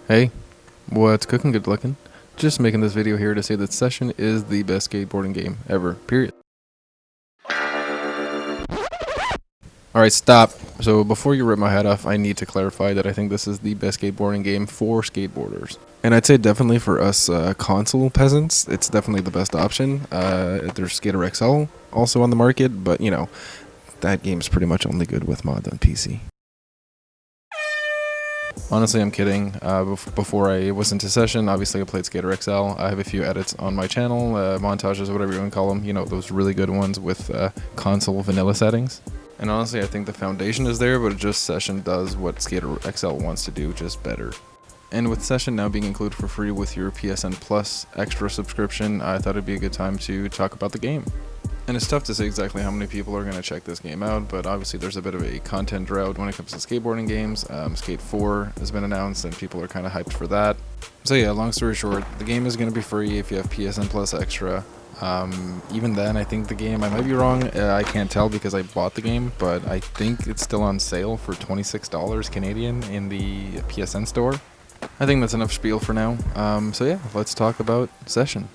Hey, what's cooking, good looking? Just making this video here to say that Session is the best skateboarding game ever, period. Alright, stop. So before you rip my head off, I need to clarify that I think this is the best skateboarding game for skateboarders. And I'd say definitely for us console peasants, it's definitely the best option. There's Skater XL also on the market, but you know, that game's pretty much only good with mods on PC. Honestly, I'm kidding. Before I was into Session, obviously I played Skater XL. I have a few edits on my channel, montages, whatever you want to call them. You know, those really good ones with console vanilla settings. And honestly, I think the foundation is there, but just Session does what Skater XL wants to do, just better. And with Session now being included for free with your PSN Plus extra subscription, I thought it'd be a good time to talk about the game. And it's tough to say exactly how many people are going to check this game out, but obviously there's a bit of a content drought when it comes to skateboarding games. Skate 4 has been announced and people are kind of hyped for that. So yeah, long story short, the game is going to be free if you have PSN Plus Extra. Even then, I think the game, I might be wrong, I can't tell because I bought the game, but I think it's still on sale for $26 Canadian in the PSN store. I think that's enough spiel for now. So yeah, let's talk about Session.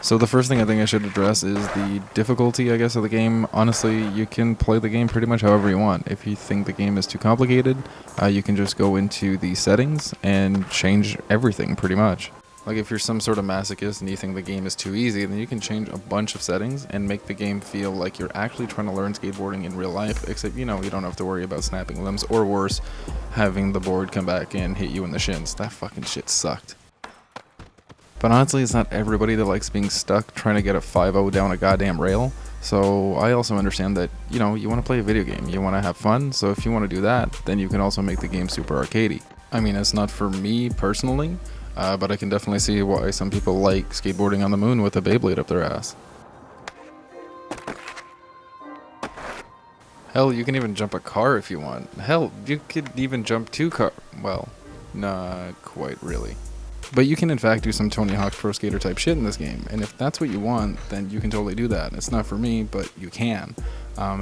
So the first thing I think I should address is the difficulty, I guess, of the game. Honestly, you can play the game pretty much however you want. If you think the game is too complicated, you can just go into the settings and change everything pretty much. Like if you're some sort of masochist and you think the game is too easy, then you can change a bunch of settings and make the game feel like you're actually trying to learn skateboarding in real life, except, you know, you don't have to worry about snapping limbs or worse, having the board come back and hit you in the shins. That fucking shit sucked. But honestly, it's not everybody that likes being stuck trying to get a 5-0 down a goddamn rail. So I also understand that, you know, you want to play a video game, you want to have fun, so if you want to do that, then you can also make the game super arcadey. I mean, it's not for me personally, but I can definitely see why some people like skateboarding on the moon with a Beyblade up their ass. Hell, you can even jump a car if you want. Hell, you could even jump 2 cars. Well, not quite really. But you can in fact do some Tony Hawk Pro Skater type shit in this game, and if that's what you want, then you can totally do that. It's not for me, but you can.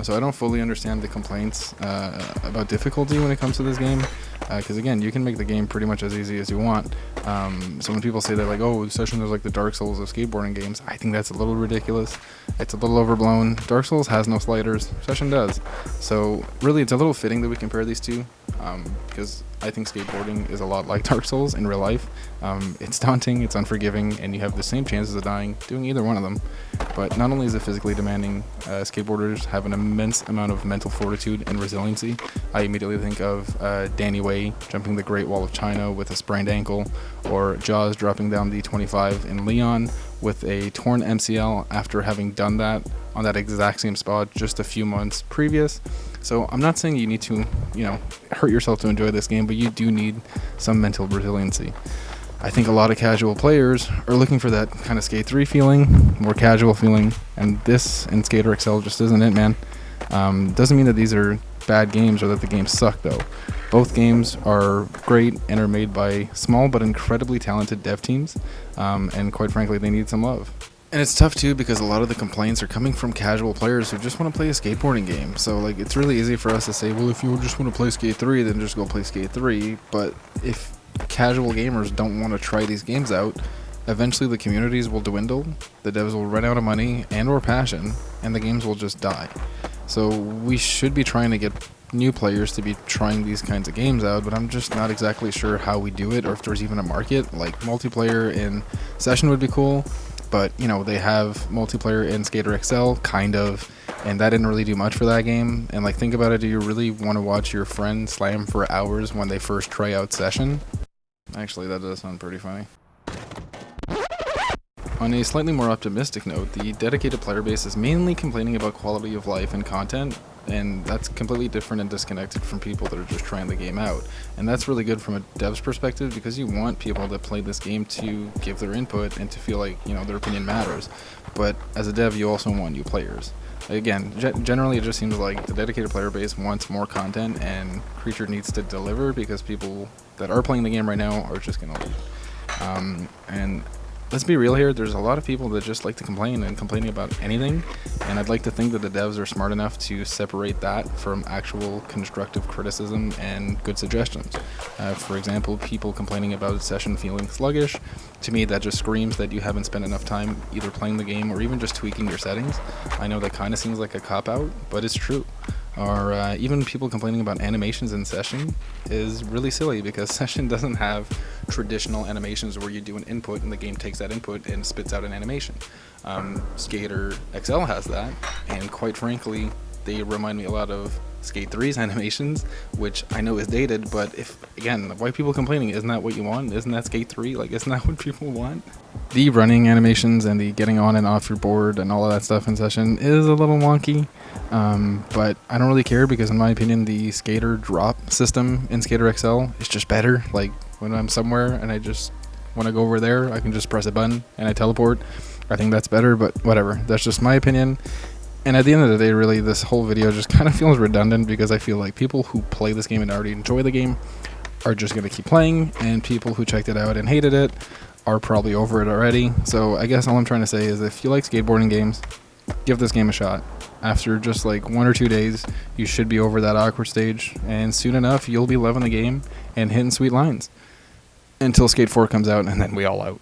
So I don't fully understand the complaints about difficulty when it comes to this game, because again, you can make the game pretty much as easy as you want. So when people say that, like, oh, Session is like the Dark Souls of skateboarding games, I think that's a little ridiculous. It's a little overblown. Dark Souls has no sliders, Session does. So really, it's a little fitting that we compare these two, because I think skateboarding is a lot like Dark Souls in real life. It's daunting, it's unforgiving, and you have the same chances of dying doing either one of them. But not only is it physically demanding, skateboarders have an immense amount of mental fortitude and resiliency. I immediately think of Danny Way jumping the Great Wall of China with a sprained ankle, or Jaws dropping down the 25 in Leon with a torn MCL after having done that on that exact same spot just a few months previous. So I'm not saying you need to, you know, hurt yourself to enjoy this game, but you do need some mental resiliency. I think a lot of casual players are looking for that kind of Skate 3 feeling, more casual feeling, and this in Skater XL just isn't it, man. Doesn't mean that these are bad games or that the games suck, though. Both games are great and are made by small but incredibly talented dev teams, and quite frankly, they need some love. And it's tough too because a lot of the complaints are coming from casual players who just want to play a skateboarding game. So like, it's really easy for us to say, well, if you just want to play Skate 3, then just go play Skate 3. But if casual gamers don't want to try these games out, eventually the communities will dwindle, the devs will run out of money and or passion, and the games will just die. So we should be trying to get new players to be trying these kinds of games out, but I'm just not exactly sure how we do it or if there's even a market. Like, multiplayer in Session would be cool, but you know, they have multiplayer in Skater XL, kind of, and that didn't really do much for that game. And like, think about it, do you really want to watch your friend slam for hours when they first try out Session? Actually, that does sound pretty funny. On a slightly more optimistic note, the dedicated player base is mainly complaining about quality of life and content, and that's completely different and disconnected from people that are just trying the game out. And that's really good from a dev's perspective, because you want people that play this game to give their input and to feel like, you know, their opinion matters. But as a dev, you also want new players. Again, generally it just seems like the dedicated player base wants more content, and Creature needs to deliver because people that are playing the game right now are just going to leave. And let's be real here, there's a lot of people that just like to complain and complaining about anything, and I'd like to think that the devs are smart enough to separate that from actual constructive criticism and good suggestions. For example, people complaining about session feeling sluggish, to me that just screams that you haven't spent enough time either playing the game or even just tweaking your settings. I know that kind of seems like a cop-out, but it's true. Or even people complaining about animations in Session is really silly, because Session doesn't have traditional animations where you do an input and the game takes that input and spits out an animation. Skater XL has that, and quite frankly, they remind me a lot of Skate 3's animations, which I know is dated, but if, again, white people complaining, isn't that what you want? Isn't that Skate 3? Like, isn't that what people want? The running animations and the getting on and off your board and all of that stuff in Session is a little wonky, but I don't really care, because in my opinion, the skater drop system in Skater XL is just better. Like, when I'm somewhere and I just want to go over there, I can just press a button and I teleport. I think that's better, but whatever. That's just my opinion. And at the end of the day, really, this whole video just kind of feels redundant, because I feel like people who play this game and already enjoy the game are just going to keep playing, and people who checked it out and hated it are probably over it already. So I guess all I'm trying to say is, if you like skateboarding games, give this game a shot. After just like 1 or 2 days, you should be over that awkward stage, and soon enough, you'll be loving the game and hitting sweet lines. Until Skate 4 comes out, and then we all out.